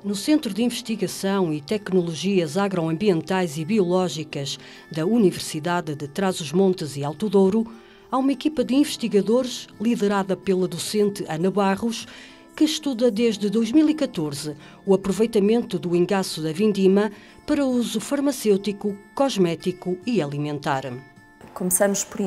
No Centro de Investigação e Tecnologias Agroambientais e Biológicas da Universidade de Trás-os-Montes e Alto Douro, há uma equipa de investigadores liderada pela docente Ana Barros, que estuda desde 2014 o aproveitamento do engaço da vindima para uso farmacêutico, cosmético e alimentar. Começamos por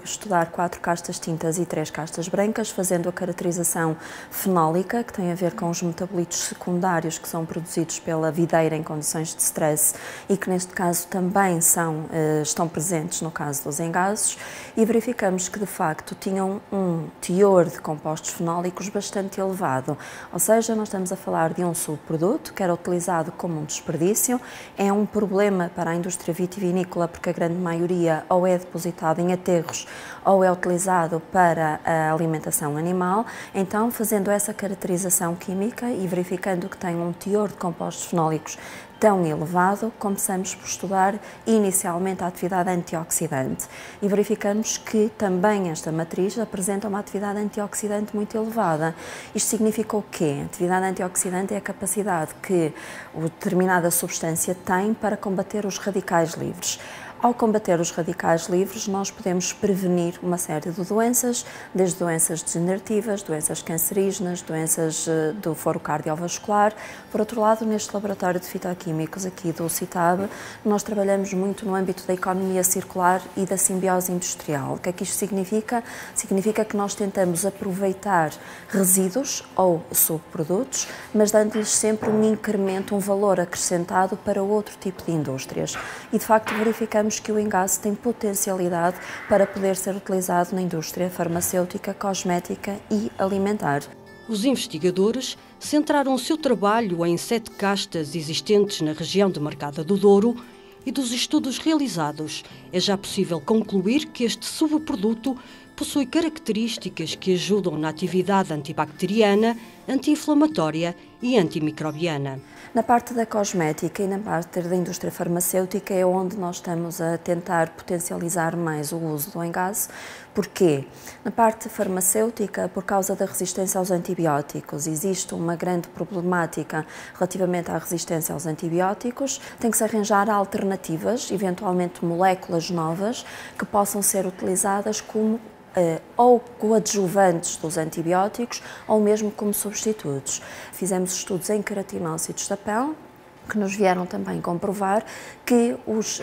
estudar 4 castas tintas e 3 castas brancas, fazendo a caracterização fenólica, que tem a ver com os metabolitos secundários que são produzidos pela videira em condições de stress e que neste caso também estão presentes no caso dos engases, e verificamos que de facto tinham um teor de compostos fenólicos bastante elevado, ou seja, nós estamos a falar de um subproduto que era utilizado como um desperdício. É um problema para a indústria vitivinícola porque a grande maioria ou é depositado em aterros ou é utilizado para a alimentação animal. Então, fazendo essa caracterização química e verificando que tem um teor de compostos fenólicos tão elevado, começamos por estudar inicialmente a atividade antioxidante e verificamos que também esta matriz apresenta uma atividade antioxidante muito elevada. Isto significa o quê? A atividade antioxidante é a capacidade que determinada substância tem para combater os radicais livres. Ao combater os radicais livres, nós podemos prevenir uma série de doenças, desde doenças degenerativas, doenças cancerígenas, doenças do foro cardiovascular. Por outro lado, neste laboratório de fitoquímicos aqui do CITAB, nós trabalhamos muito no âmbito da economia circular e da simbiose industrial. O que é que isto significa? Significa que nós tentamos aproveitar resíduos ou subprodutos, mas dando-lhes sempre um incremento, um valor acrescentado para outro tipo de indústrias. E, de facto, verificamos que o engaço tem potencialidade para poder ser utilizado na indústria farmacêutica, cosmética e alimentar. Os investigadores centraram o seu trabalho em 7 castas existentes na região demarcada do Douro e dos estudos realizados é já possível concluir que este subproduto possui características que ajudam na atividade antibacteriana, anti-inflamatória e antimicrobiana. Na parte da cosmética e na parte da indústria farmacêutica é onde nós estamos a tentar potencializar mais o uso do engaço. Porquê? Na parte farmacêutica, por causa da resistência aos antibióticos, existe uma grande problemática relativamente à resistência aos antibióticos. Tem que se arranjar alternativas, eventualmente moléculas novas, que possam ser utilizadas como ou coadjuvantes dos antibióticos ou mesmo como substitutos. Fizemos estudos em queratinócitos da pele, que nos vieram também comprovar que os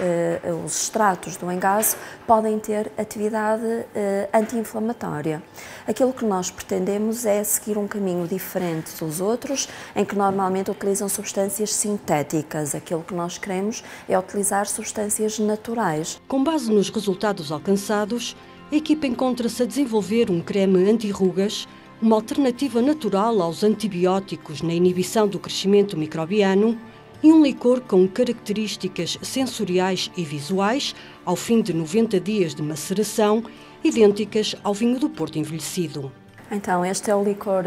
extratos do engaço podem ter atividade anti-inflamatória. Aquilo que nós pretendemos é seguir um caminho diferente dos outros, em que normalmente utilizam substâncias sintéticas. Aquilo que nós queremos é utilizar substâncias naturais. Com base nos resultados alcançados, a equipa encontra-se a desenvolver um creme anti-rugas, uma alternativa natural aos antibióticos na inibição do crescimento microbiano e um licor com características sensoriais e visuais, ao fim de 90 dias de maceração, idênticas ao vinho do Porto envelhecido. Então, este é o licor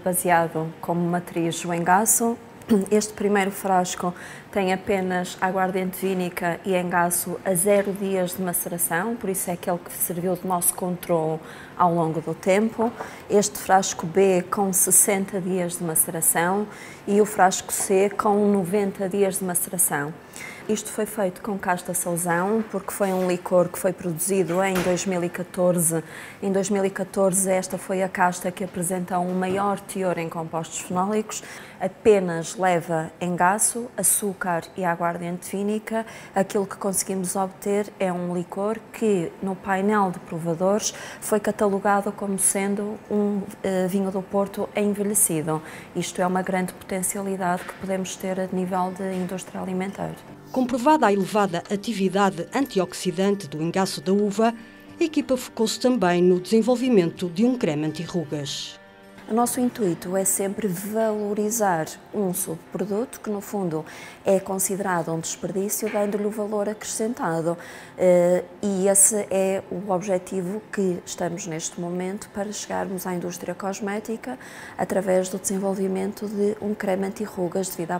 baseado como matriz o engaço. Este primeiro frasco tem apenas aguardente vínica e engaço a 0 dias de maceração, por isso é aquele que serviu de nosso controle ao longo do tempo. Este frasco B com 60 dias de maceração e o frasco C com 90 dias de maceração. Isto foi feito com casta Sousão, porque foi um licor que foi produzido em 2014. Em 2014, esta foi a casta que apresenta um maior teor em compostos fenólicos. Apenas leva engaço, açúcar e aguardente vínica. Aquilo que conseguimos obter é um licor que, no painel de provadores, foi catalogado como sendo um vinho do Porto envelhecido. Isto é uma grande potencialidade que podemos ter a nível de indústria alimentar. Comprovada a elevada atividade antioxidante do engaço da uva, a equipa focou-se também no desenvolvimento de um creme anti-rugas. O nosso intuito é sempre valorizar um subproduto que, no fundo, é considerado um desperdício, dando-lhe o valor acrescentado. E esse é o objetivo que estamos neste momento para chegarmos à indústria cosmética através do desenvolvimento de um creme anti-rugas devido à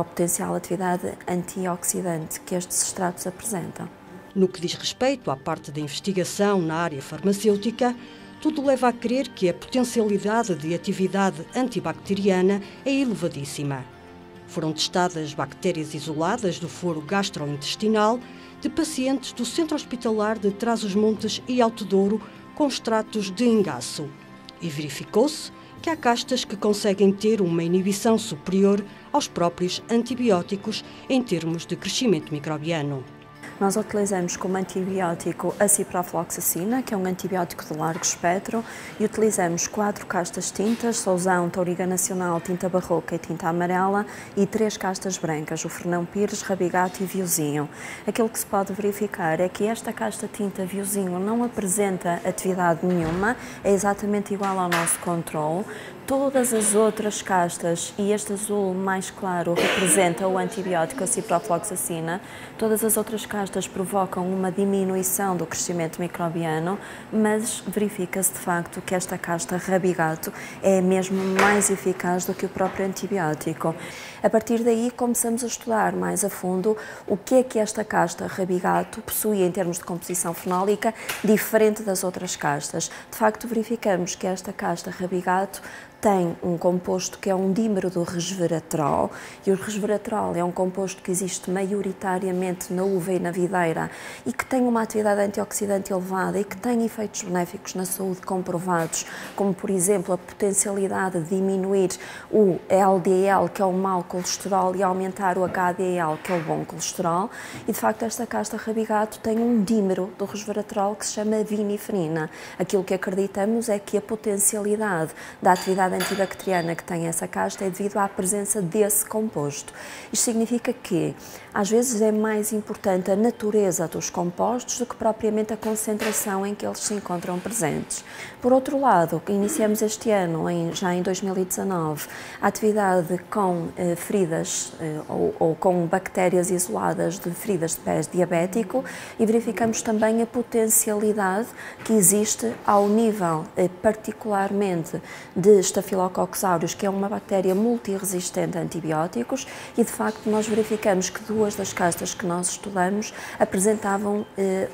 potencial atividade antioxidante que estes extratos apresentam. No que diz respeito à parte da investigação na área farmacêutica, tudo leva a crer que a potencialidade de atividade antibacteriana é elevadíssima. Foram testadas bactérias isoladas do foro gastrointestinal de pacientes do Centro Hospitalar de Trás-os-Montes e Alto Douro com extratos de engaço e verificou-se que há castas que conseguem ter uma inibição superior aos próprios antibióticos em termos de crescimento microbiano. Nós utilizamos como antibiótico a ciprofloxacina, que é um antibiótico de largo espectro, e utilizamos 4 castas tintas, Sousão, Touriga Nacional, tinta barroca e tinta amarela, e 3 castas brancas, o Fernão Pires, Rabigato e Viozinho. Aquilo que se pode verificar é que esta casta tinta Viozinho não apresenta atividade nenhuma, é exatamente igual ao nosso controle. Todas as outras castas, e este azul mais claro representa o antibiótico, a ciprofloxacina, todas as outras castas provocam uma diminuição do crescimento microbiano, mas verifica-se de facto que esta casta Rabigato é mesmo mais eficaz do que o próprio antibiótico. A partir daí começamos a estudar mais a fundo o que é que esta casta Rabigato possui em termos de composição fenólica, diferente das outras castas. De facto verificamos que esta casta Rabigato tem um composto que é um dímero do resveratrol, e o resveratrol é um composto que existe maioritariamente na uva e na videira e que tem uma atividade antioxidante elevada e que tem efeitos benéficos na saúde comprovados, como por exemplo a potencialidade de diminuir o LDL, que é o mau colesterol, e aumentar o HDL, que é o bom colesterol, e de facto esta casta Rabigato tem um dímero do resveratrol que se chama vinifrina. Aquilo que acreditamos é que a potencialidade da atividade antibacteriana que tem essa casta é devido à presença desse composto. Isto significa que, às vezes, é mais importante a natureza dos compostos do que propriamente a concentração em que eles se encontram presentes. Por outro lado, iniciamos este ano, já em 2019, a atividade com feridas ou com bactérias isoladas de feridas de pés diabético, e verificamos também a potencialidade que existe ao nível particularmente de Staphylococcus aureus, que é uma bactéria multiresistente a antibióticos, e de facto nós verificamos que 2 das castas que nós estudamos apresentavam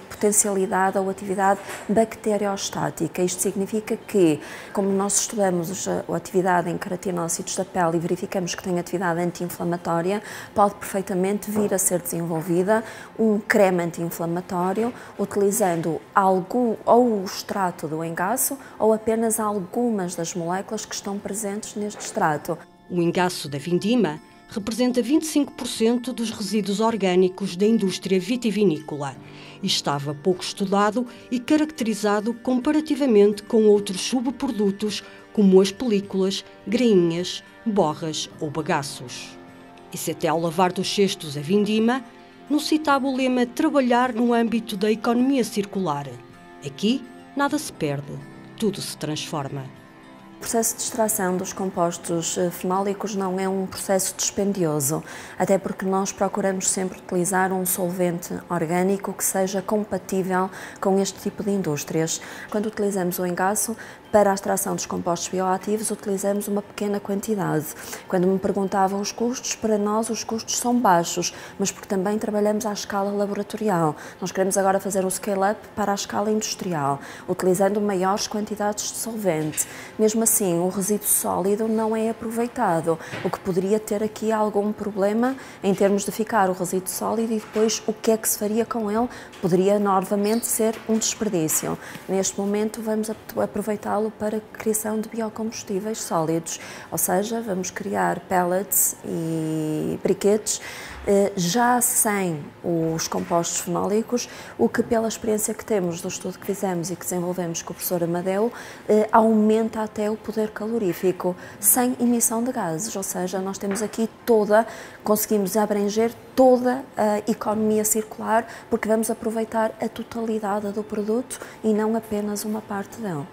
potencialidade ou atividade bacteriostática. Isto significa que, como nós estudamos a atividade em queratinócitos da pele e verificamos que tem atividade anti-inflamatória, pode perfeitamente vir a ser desenvolvida um creme anti-inflamatório utilizando ou o extrato do engaço ou apenas algumas das moléculas que estão presentes neste extrato. O engaço da vindima representa 25% dos resíduos orgânicos da indústria vitivinícola e estava pouco estudado e caracterizado comparativamente com outros subprodutos como as películas, grainhas, borras ou bagaços. E se até ao lavar dos cestos a vindima, no citado o lema trabalhar no âmbito da economia circular. Aqui nada se perde, tudo se transforma. O processo de extração dos compostos fenólicos não é um processo dispendioso, até porque nós procuramos sempre utilizar um solvente orgânico que seja compatível com este tipo de indústrias. Quando utilizamos o engaço, para a extração dos compostos bioativos utilizamos uma pequena quantidade. Quando me perguntavam os custos, para nós os custos são baixos, mas porque também trabalhamos à escala laboratorial. Nós queremos agora fazer um scale-up para a escala industrial, utilizando maiores quantidades de solvente. Mesmo assim, o resíduo sólido não é aproveitado, o que poderia ter aqui algum problema em termos de ficar o resíduo sólido e depois o que é que se faria com ele? Poderia novamente ser um desperdício. Neste momento vamos aproveitá-lo para a criação de biocombustíveis sólidos, ou seja, vamos criar pellets e briquetes já sem os compostos fenólicos, o que pela experiência que temos do estudo que fizemos e que desenvolvemos com o professor Amadeu, aumenta até o poder calorífico, sem emissão de gases, ou seja, nós temos aqui conseguimos abranger toda a economia circular, porque vamos aproveitar a totalidade do produto e não apenas uma parte dele.